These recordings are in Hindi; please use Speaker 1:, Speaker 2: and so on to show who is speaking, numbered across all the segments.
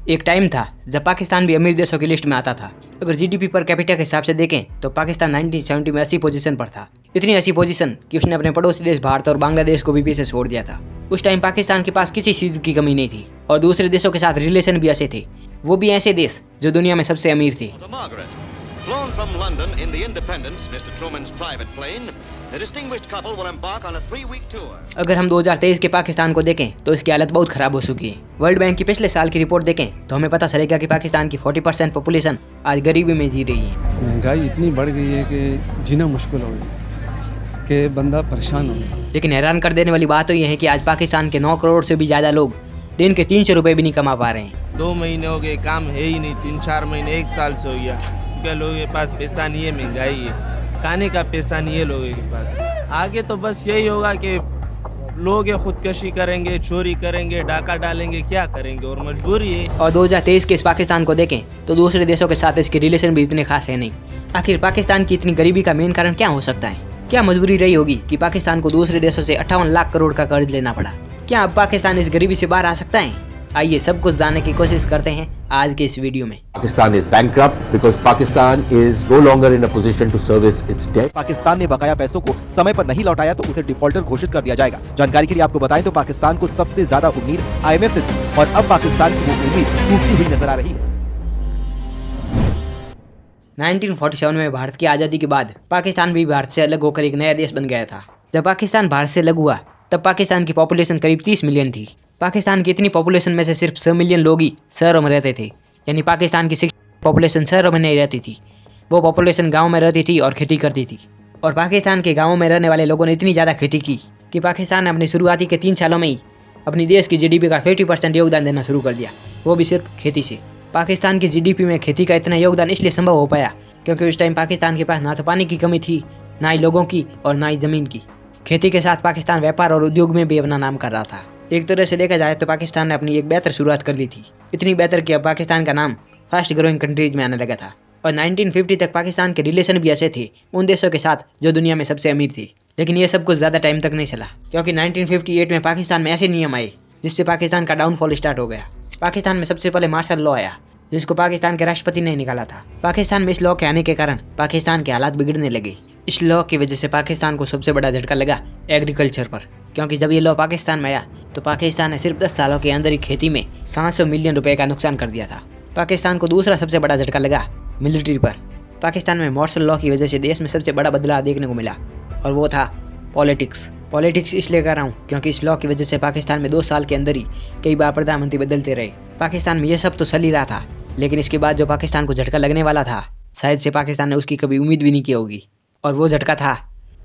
Speaker 1: एक टाइम था जब पाकिस्तान भी अमीर देशों की लिस्ट में आता था। अगर जीडीपी पर कैपिटा के हिसाब से देखें तो पाकिस्तान 1970 में 80 पोजीशन पर था। इतनी 80 पोजीशन कि उसने अपने पड़ोसी देश भारत और बांग्लादेश को भी पीछे छोड़ दिया था। उस टाइम पाकिस्तान के पास किसी चीज की कमी नहीं थी और दूसरे देशों के साथ रिलेशन भी ऐसे थे, वो भी ऐसे देश जो दुनिया में सबसे अमीर थे।
Speaker 2: Flown from London in the Independence, Mr. Truman's private plane, the distinguished couple will embark on a 3-week tour.
Speaker 1: अगर हम 2023 के पाकिस्तान को देखें तो इसकी हालत बहुत खराब हो चुकी है। वर्ल्ड बैंक की पिछले साल की रिपोर्ट देखें तो हमें पता चलेगा कि पाकिस्तान की 40% पॉपुलेशन आज गरीबी में जी रही है।
Speaker 3: महंगाई इतनी बढ़ गई है कि जीना मुश्किल हो गया, कि बंदा परेशान हो गया।
Speaker 1: लेकिन हैरान कर देने वाली बात तो यह है कि आज पाकिस्तान के 9 करोड़ से भी ज्यादा लोग दिन के 300 रुपए भी नहीं कमा पा रहे हैं।
Speaker 4: 2 महीने हो गए, काम है ही नहीं। 3-4 महीने, 1 साल से हो गया। क्या लोगों के पास पैसा नहीं है, महंगाई है, खाने का पैसा नहीं है लोगों के पास। आगे तो बस यही होगा कि लोग खुदकशी करेंगे, चोरी करेंगे, डाका डालेंगे, क्या करेंगे, और मजबूरी है।
Speaker 1: और 2023 के इस पाकिस्तान को देखें तो दूसरे देशों के साथ इसके रिलेशन भी इतने खास है नहीं। आखिर पाकिस्तान की इतनी गरीबी का मेन कारण क्या हो सकता है? क्या मजबूरी रही होगी कि पाकिस्तान को दूसरे देशों से 58 लाख करोड़ का कर्ज लेना पड़ा? क्या अब पाकिस्तान इस गरीबी से बाहर आ सकता है? आइए सब कुछ जानने की कोशिश करते हैं आज के इस वीडियो में।
Speaker 5: Pakistan is bankrupt because Pakistan is no longer in a position to service its debt.
Speaker 6: Pakistan ने बकाया पैसों को समय पर नहीं लौटाया तो उसे डिफॉल्टर घोषित कर दिया जाएगा। जानकारी के लिए आपको बताएं तो पाकिस्तान को सबसे ज्यादा उम्मीद IMF से थी और अब पाकिस्तान की वो उम्मीद टूटती हुई नजर आ रही है।
Speaker 1: 1947 में भारत की आज़ादी के बाद पाकिस्तान भी भारत से अलग होकर एक नया देश बन गया था। जब पाकिस्तान भारत से अलग हुआ तब पाकिस्तान की पॉपुलेशन करीब 30 मिलियन थी। पाकिस्तान की इतनी पॉपुलेशन में से सिर्फ 6 मिलियन लोग ही शहरों में रहते थे, यानी पाकिस्तान की 6 पॉपुलेशन शहरों में नहीं रहती थी। वो पॉपुलेशन गाँव में रहती थी और खेती करती थी। और पाकिस्तान के गाँवों में रहने वाले लोगों ने इतनी ज़्यादा खेती की कि पाकिस्तान ने अपनी शुरुआती के 3 सालों में ही अपनी देश की जीडीपी का 50% योगदान देना शुरू कर दिया, वो भी सिर्फ खेती से। पाकिस्तान की जीडीपी में खेती का इतना योगदान इसलिए संभव हो पाया क्योंकि उस टाइम पाकिस्तान के पास ना तो पानी की कमी थी, ना ही लोगों की और ना ही ज़मीन की। खेती के साथ पाकिस्तान व्यापार और उद्योग में भी अपना नाम कर रहा था। एक तरह से देखा जाए तो पाकिस्तान ने अपनी एक बेहतर शुरुआत कर ली थी, इतनी बेहतर कि अब पाकिस्तान का नाम फास्ट ग्रोइंग कंट्रीज में आने लगा था। और 1950 तक पाकिस्तान के रिलेशन भी ऐसे थे उन देशों के साथ जो दुनिया में सबसे अमीर थे। लेकिन ये सब कुछ ज़्यादा टाइम तक नहीं चला क्योंकि 1958 में पाकिस्तान में ऐसे नियम आए जिससे पाकिस्तान का डाउनफॉल स्टार्ट हो गया। पाकिस्तान में सबसे पहले मार्शल लॉ आया जिसको पाकिस्तान के राष्ट्रपति ने निकाला था। पाकिस्तान में इस लॉ के आने के कारण पाकिस्तान के हालात बिगड़ने लगे। इस लॉ की वजह से पाकिस्तान को सबसे बड़ा झटका लगा एग्रीकल्चर पर, क्योंकि जब ये लॉ पाकिस्तान में आया तो पाकिस्तान ने सिर्फ 10 सालों के अंदर ही खेती में 700 मिलियन रुपए का नुकसान कर दिया था। पाकिस्तान को दूसरा सबसे बड़ा झटका लगा मिलिट्री पर। पाकिस्तान में मार्शल लॉ की वजह से देश में सबसे बड़ा बदलाव देखने को मिला और वो था पॉलिटिक्स इसलिए कर रहा हूँ क्योंकि इस लॉ की वजह से पाकिस्तान में 2 साल के अंदर ही कई बार प्रधानमंत्री बदलते रहे। पाकिस्तान में ये सब तो चल ही रहा था, लेकिन इसके बाद जो पाकिस्तान को झटका लगने वाला था शायद से पाकिस्तान ने उसकी कभी उम्मीद भी नहीं की होगी। और वो झटका था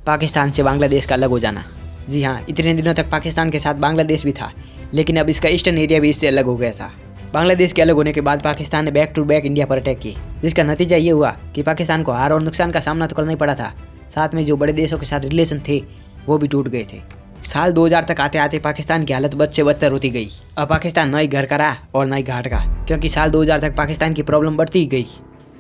Speaker 1: पाकिस्तान से बांग्लादेश का अलग हो जाना। जी हाँ, इतने दिनों तक पाकिस्तान के साथ बांग्लादेश भी था, लेकिन अब इसका ईस्टर्न एरिया भी इससे अलग हो गया था। बांग्लादेश के अलग होने के बाद पाकिस्तान ने बैक टू बैक इंडिया पर अटैक किए, जिसका नतीजा ये हुआ कि पाकिस्तान को हार और नुकसान का सामना तो करना ही पड़ा था, साथ में जो बड़े देशों के साथ रिलेशन थे वो भी टूट गए थे। साल 2000 तक आते आते पाकिस्तान की हालत बद से बदतर होती गई। अब पाकिस्तान न ही घर का रहा और न ही घाट का, क्योंकि साल 2000 तक पाकिस्तान की प्रॉब्लम बढ़ती ही गई।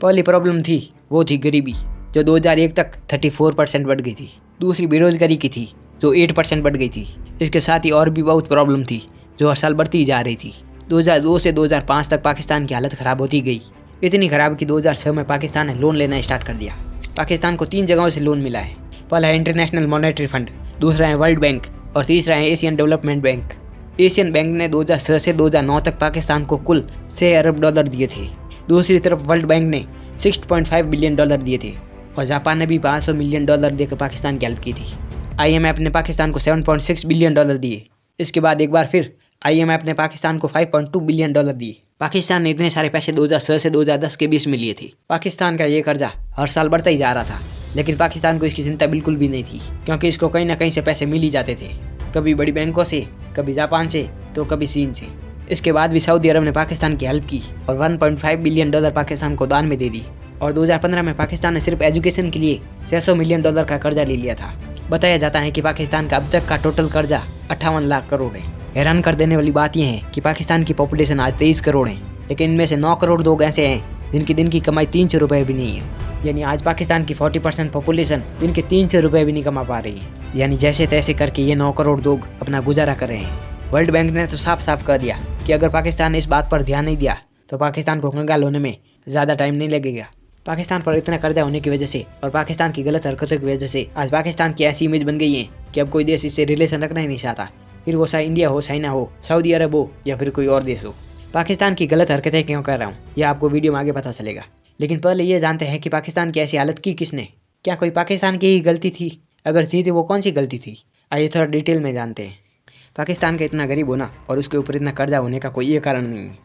Speaker 1: पहली प्रॉब्लम थी वो थी गरीबी, जो 2001 तक 34% बढ़ गई थी। दूसरी बेरोजगारी की थी जो 8% बढ़ गई थी। इसके साथ ही और भी बहुत प्रॉब्लम थी जो हर साल बढ़ती ही जा रही थी। 2002 से 2005 तक पाकिस्तान की हालत ख़राब होती गई, इतनी ख़राब कि 2006 में पाकिस्तान ने लोन लेना स्टार्ट कर दिया। पाकिस्तान को 3 जगहों से लोन मिला है। पहला है इंटरनेशनल मॉनेटरी फंड, दूसरा है वर्ल्ड बैंक और तीसरा है Asian development bank. Asian bank ने 2006 से 2009 तक पाकिस्तान को कुल $6 अरब दिए थे। दूसरी तरफ वर्ल्ड बैंक ने $6.5 बिलियन दिए थे और जापान ने भी $500 मिलियन देकर पाकिस्तान की हेल्प की थी। IMF ने पाकिस्तान को $7.6 बिलियन दिए। इसके बाद एक बार फिर IMF ने पाकिस्तान को $5.2 बिलियन दिए। पाकिस्तान ने इतने सारे पैसे 2006 से 2010 के बीच में लिए थे। पाकिस्तान का ये कर्जा हर साल बढ़ता ही जा रहा था, लेकिन पाकिस्तान को इसकी चिंता बिल्कुल भी नहीं थी, क्योंकि इसको कहीं ना कहीं से पैसे मिल ही जाते थे, कभी बड़ी बैंकों से, कभी जापान से, तो कभी चीन से। इसके बाद भी सऊदी अरब ने पाकिस्तान की हेल्प की और $1.5 बिलियन पाकिस्तान को दान में दे दी। और 2015 में पाकिस्तान ने सिर्फ एजुकेशन के लिए $600 मिलियन का कर्जा ले लिया था। बताया जाता है कि पाकिस्तान का अब तक का टोटल कर्जा 58 लाख करोड़ है। हैरान कर देने वाली बात यह है कि पाकिस्तान की पॉपुलेशन आज 23 करोड़ है, लेकिन इनमें से 9 करोड़ लोग ऐसे हैं जिनकी दिन की कमाई 300 रुपये भी नहीं है। यानी आज पाकिस्तान की 40% पॉपुलेशन दिन के 300 रुपये भी नहीं कमा पा रही है। यानी जैसे तैसे करके ये 9 करोड़ लोग अपना गुजारा कर रहे हैं। वर्ल्ड बैंक ने तो साफ साफ कह दिया कि अगर पाकिस्तान ने इस बात पर ध्यान नहीं दिया तो पाकिस्तान को कंगाल होने में ज़्यादा टाइम नहीं लगेगा। पाकिस्तान पर इतना कर्जा होने की वजह से और पाकिस्तान की गलत हरकतों की वजह से आज पाकिस्तान की ऐसी इमेज बन गई है कि अब कोई देश इससे रिलेशन रखना ही नहीं चाहता, फिर वो चाहे इंडिया हो, चाइना हो, सऊदी अरब हो या फिर कोई और देश हो। पाकिस्तान की गलत हरकतें क्यों कर रहा हूँ ये आपको वीडियो में आगे पता चलेगा, लेकिन पहले ये जानते हैं कि पाकिस्तान की ऐसी हालत की किसने। क्या कोई पाकिस्तान की ही गलती थी? अगर थी तो वो कौन सी गलती थी? आइए थोड़ा डिटेल में जानते हैं। पाकिस्तान का इतना गरीब होना और उसके ऊपर इतना कर्जा होने का कोई ये कारण नहीं है।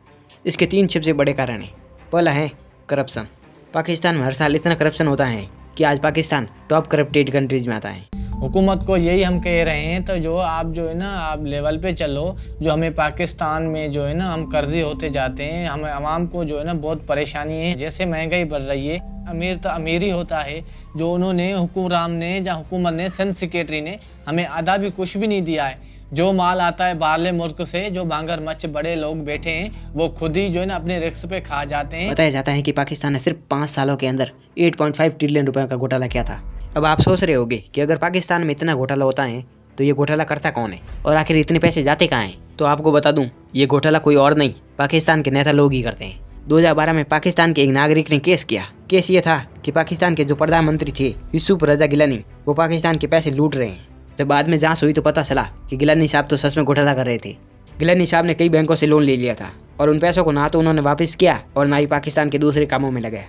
Speaker 1: इसके 3 सबसे बड़े कारण हैं। पहला है करप्शन। पाकिस्तान में हर साल इतना करप्शन होता है कि आज पाकिस्तान टॉप करप्टेड कंट्रीज में आता है।
Speaker 7: हुकूमत को यही हम कह रहे हैं, तो जो आप जो है ना आप लेवल पे चलो, जो हमें पाकिस्तान में जो है ना हम कर्जी होते जाते हैं, हमें आवाम को जो है ना बहुत परेशानी है। जैसे महंगाई बढ़ रही है, अमीर तो अमीर ही होता है। जो उन्होंने हुक्मरान ने या हुकूमत ने सेंस सेक्रेटरी ने हमें आधा भी कुछ भी नहीं दिया है। जो माल आता है बाहरले मुल्क से, जो बांगर मच्छ बड़े लोग बैठे हैं वो खुद ही जो है ना अपने रिस्क पे खा जाते हैं।
Speaker 1: बताया जाता है कि पाकिस्तान ने सिर्फ 5 सालों के अंदर 8.5 ट्रिलियन रुपए का घोटाला किया था। अब आप सोच रहे होंगे कि अगर पाकिस्तान में इतना घोटाला होता है तो ये घोटाला करता कौन है और आखिर इतने पैसे जाते कहाँ हैं? तो आपको बता दूं, ये घोटाला कोई और नहीं पाकिस्तान के नेता लोग ही करते हैं। 2012 में पाकिस्तान के एक नागरिक ने केस किया। केस ये था कि पाकिस्तान के जो प्रधानमंत्री थे यूसुफ रजा गिलानी, वो पाकिस्तान के पैसे लूट रहे हैं। जब बाद में जांच हुई तो पता चला कि गिलानी साहब तो सच में घोटाला कर रहे थे। गिलानी साहब ने कई बैंकों से लोन ले लिया था और उन पैसों को ना तो उन्होंने वापस किया और ना ही पाकिस्तान के दूसरे कामों में लगाया।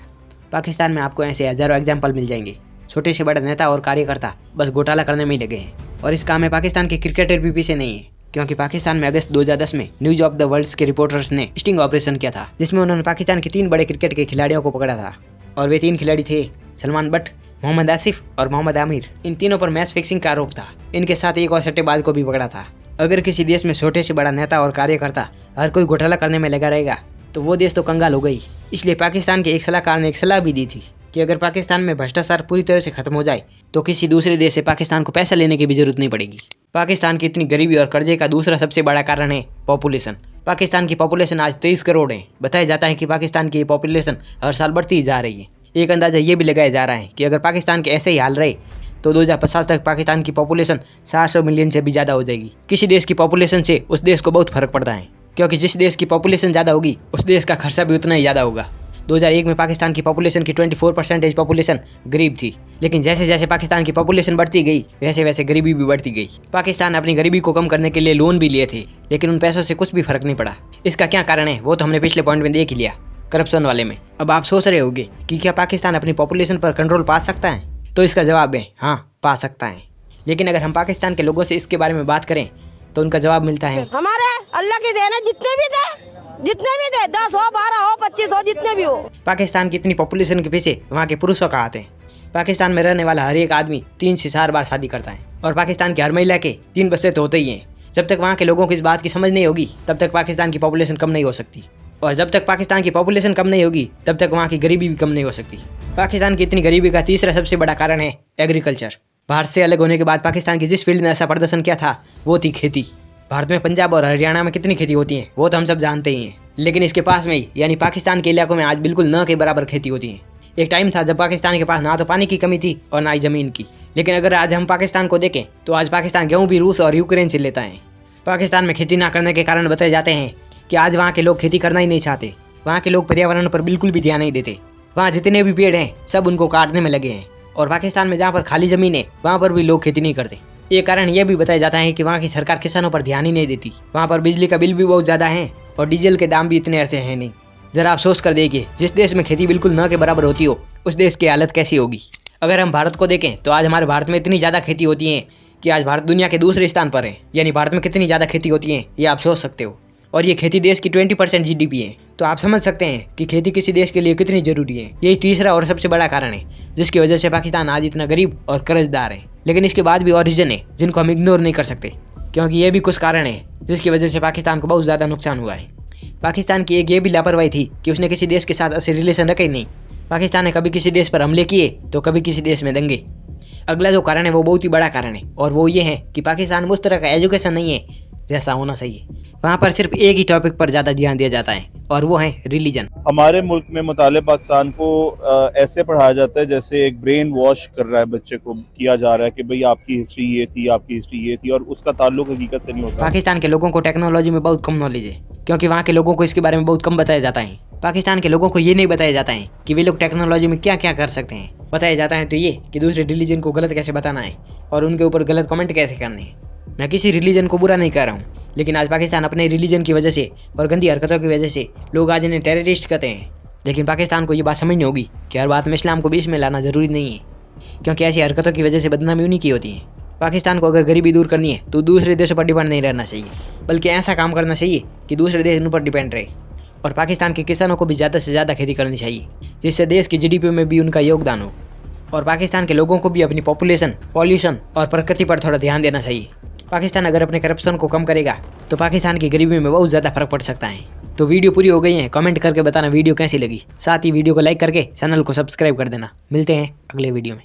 Speaker 1: पाकिस्तान में आपको ऐसे हजारों एग्जाम्पल मिल जाएंगे। छोटे से बड़े नेता और कार्यकर्ता बस घोटाला करने में ही लगे हैं और इस काम में पाकिस्तान के क्रिकेटर भी पीछे नहीं है, क्योंकि पाकिस्तान में अगस्त 2010 में न्यूज ऑफ द वर्ल्ड के रिपोर्टर्स ने स्टिंग ऑपरेशन किया था, जिसमें उन्होंने पाकिस्तान के 3 बड़े क्रिकेट के खिलाड़ियों को पकड़ा था और वे 3 खिलाड़ी थे सलमान बट, मोहम्मद आसिफ और मोहम्मद आमिर। इन तीनों पर मैच फिक्सिंग का आरोप था। इनके साथ एक और सट्टेबाज को भी पकड़ा था। अगर किसी देश में छोटे से बड़ा नेता और कार्यकर्ता हर कोई घोटाला करने में लगा रहेगा तो वो देश तो कंगाल हो गई। इसलिए पाकिस्तान के एक सलाहकार ने एक सलाह भी दी थी कि अगर पाकिस्तान में भ्रष्टाचार पूरी तरह से खत्म हो जाए तो किसी दूसरे देश से पाकिस्तान को पैसा लेने की भी जरूरत नहीं पड़ेगी। पाकिस्तान की इतनी गरीबी और कर्जे का दूसरा सबसे बड़ा कारण है पॉपुलेशन। पाकिस्तान की पॉपुलेशन आज 23 करोड़ है। बताया जाता है कि पाकिस्तान की पॉपुलेशन हर साल बढ़ती ही जा रही है। एक अंदाजा ये भी लगाया जा रहा है कि अगर पाकिस्तान के ऐसे ही हाल रहे तो 2050 तक पाकिस्तान की पॉपुलेशन 700 मिलियन से भी ज़्यादा हो जाएगी। किसी देश की पॉपुलेशन से उस देश को बहुत फर्क पड़ता है, क्योंकि जिस देश की पॉपुलेशन ज़्यादा होगी उस देश का खर्चा भी उतना ही ज़्यादा होगा। 2001 में पाकिस्तान की पॉपुलेशन की 24% पॉपुलेशन गरीब थी, लेकिन जैसे जैसे पाकिस्तान की पॉपुलेशन बढ़ती गई वैसे वैसे गरीबी भी बढ़ती गई। पाकिस्तान अपनी गरीबी को कम करने के लिए लोन भी लिए थे, लेकिन उन पैसों से कुछ भी फर्क नहीं पड़ा। इसका क्या कारण है वो तो हमने पिछले पॉइंट में देख ही लिया, करप्शन वाले में। अब आप सोच रहे होंगे कि क्या पाकिस्तान अपनी पॉपुलेशन पर कंट्रोल पा सकता है? तो इसका जवाब है हाँ, पा सकता है। लेकिन अगर हम पाकिस्तान के लोगों से इसके बारे में बात करें तो उनका जवाब मिलता है
Speaker 8: हमारे अल्लाह की देन है, जितने भी दे 10 हो 12 हो 25 हो जितने भी हो।
Speaker 1: पाकिस्तान की इतनी पॉपुलेशन के पीछे वहाँ के पुरुषों का हाथ है। पाकिस्तान में रहने वाला हर एक आदमी 3 से 4 बार शादी करता है और पाकिस्तान की हर महिला के 3 बच्चे तो होते ही हैं। जब तक वहाँ के लोगों को इस बात की समझ नहीं होगी तब तक पाकिस्तान की पॉपुलेशन कम नहीं हो सकती, और जब तक पाकिस्तान की पॉपुलेशन कम नहीं होगी तब तक वहाँ की गरीबी भी कम नहीं हो सकती। पाकिस्तान की इतनी गरीबी का तीसरा सबसे बड़ा कारण है एग्रीकल्चर। भारत से अलग होने के बाद पाकिस्तान की जिस फील्ड ने ऐसा प्रदर्शन किया था वो थी खेती। भारत में पंजाब और हरियाणा में कितनी खेती होती है वो तो हम सब जानते ही हैं, लेकिन इसके पास में ही यानी पाकिस्तान के इलाकों में आज बिल्कुल न के बराबर खेती होती है। एक टाइम था जब पाकिस्तान के पास ना तो पानी की कमी थी और ना ही ज़मीन की, लेकिन अगर आज हम पाकिस्तान को देखें तो आज पाकिस्तान गेहूँ भी रूस और यूक्रेन से लेता है। पाकिस्तान में खेती ना करने के कारण बताए जाते हैं कि आज वहाँ के लोग खेती करना ही नहीं चाहते। वहाँ के लोग पर्यावरण पर बिल्कुल भी ध्यान नहीं देते। वहाँ जितने भी पेड़ हैं सब उनको काटने में लगे हैं, और पाकिस्तान में जहाँ पर खाली ज़मीन है वहाँ पर भी लोग खेती नहीं करते। एक कारण यह भी बताया जाता है कि वहाँ की सरकार किसानों पर ध्यान ही नहीं देती। वहाँ पर बिजली का बिल भी बहुत ज़्यादा है और डीजल के दाम भी इतने ऐसे हैं नहीं। ज़रा आप सोच कर देखिए, जिस देश में खेती बिल्कुल न के बराबर होती हो उस देश की हालत कैसी होगी। अगर हम भारत को देखें तो आज हमारे भारत में इतनी ज़्यादा खेती होती है कि आज भारत दुनिया के दूसरे स्थान पर है। यानी भारत में कितनी ज़्यादा खेती होती है ये आप सोच सकते हो, और ये खेती देश की 20% GDP है। तो आप समझ सकते हैं कि खेती किसी देश के लिए कितनी जरूरी है। यही तीसरा और सबसे बड़ा कारण है जिसकी वजह से पाकिस्तान आज इतना गरीब और कर्जदार है। लेकिन इसके बाद भी और रीजन है जिनको हम इग्नोर नहीं कर सकते, क्योंकि ये भी कुछ कारण है जिसकी वजह से पाकिस्तान को बहुत ज़्यादा नुकसान हुआ है। पाकिस्तान की एक ये भी लापरवाही थी कि उसने किसी देश के साथ ऐसे रिलेशन रखे ही नहीं। पाकिस्तान ने कभी किसी देश पर हमले किए तो कभी किसी देश में दंगे। अगला जो कारण है वो बहुत ही बड़ा कारण है, और वो ये है कि पाकिस्तान में उस तरह का एजुकेशन नहीं है जैसा होना चाहिए। वहाँ पर सिर्फ एक ही टॉपिक पर ज़्यादा ध्यान दिया जाता है और वो है रिलीजन।
Speaker 9: हमारे मुल्क में मुताले पाकिस्तान को ऐसे पढ़ाया जाता है जैसे एक ब्रेन वॉश कर रहा है, बच्चे को किया जा रहा है कि भाई आपकी हिस्ट्री ये थी, आपकी हिस्ट्री ये थी, और उसका ताल्लुक हकीकत से नहीं होता।
Speaker 1: पाकिस्तान के लोगों को टेक्नोलॉजी में बहुत कम नॉलेज है, क्योंकि वहाँ के लोगों को इसके बारे में बहुत कम बताया जाता है। पाकिस्तान के लोगों को ये नहीं बताया जाता है कि वे लोग टेक्नोलॉजी में क्या क्या कर सकते हैं। बताया जाता है तो ये कि दूसरे रिलीजन को गलत कैसे बताना है और उनके ऊपर गलत कमेंट कैसे करने हैं। मैं किसी रिलीजन को बुरा नहीं कर रहा हूँ, लेकिन आज पाकिस्तान अपने रिलीजन की वजह से और गंदी हरकतों की वजह से लोग आज इन्हें टेररिस्ट कहते हैं। लेकिन पाकिस्तान को ये बात समझनी होगी कि हर बात में इस्लाम को बीच में लाना ज़रूरी नहीं है, क्योंकि ऐसी हरकतों की वजह से बदनामी उन्हीं की होती है। पाकिस्तान को अगर गरीबी दूर करनी है तो दूसरे देशों पर डिपेंड नहीं रहना चाहिए, बल्कि ऐसा काम करना चाहिए कि दूसरे देश उन पर डिपेंड रहे। और पाकिस्तान के किसानों को भी ज़्यादा से ज़्यादा खेती करनी चाहिए, जिससे देश की GDP में भी उनका योगदान हो। और पाकिस्तान के लोगों को भी अपनी पॉपुलेशन, पॉल्यूशन और प्रकृति पर थोड़ा ध्यान देना चाहिए। पाकिस्तान अगर अपने करप्शन को कम करेगा तो पाकिस्तान की गरीबी में बहुत ज़्यादा फर्क पड़ सकता है। तो वीडियो पूरी हो गई है, कमेंट करके बताना वीडियो कैसी लगी। साथ ही वीडियो को लाइक करके चैनल को सब्सक्राइब कर देना। मिलते हैं अगले वीडियो में।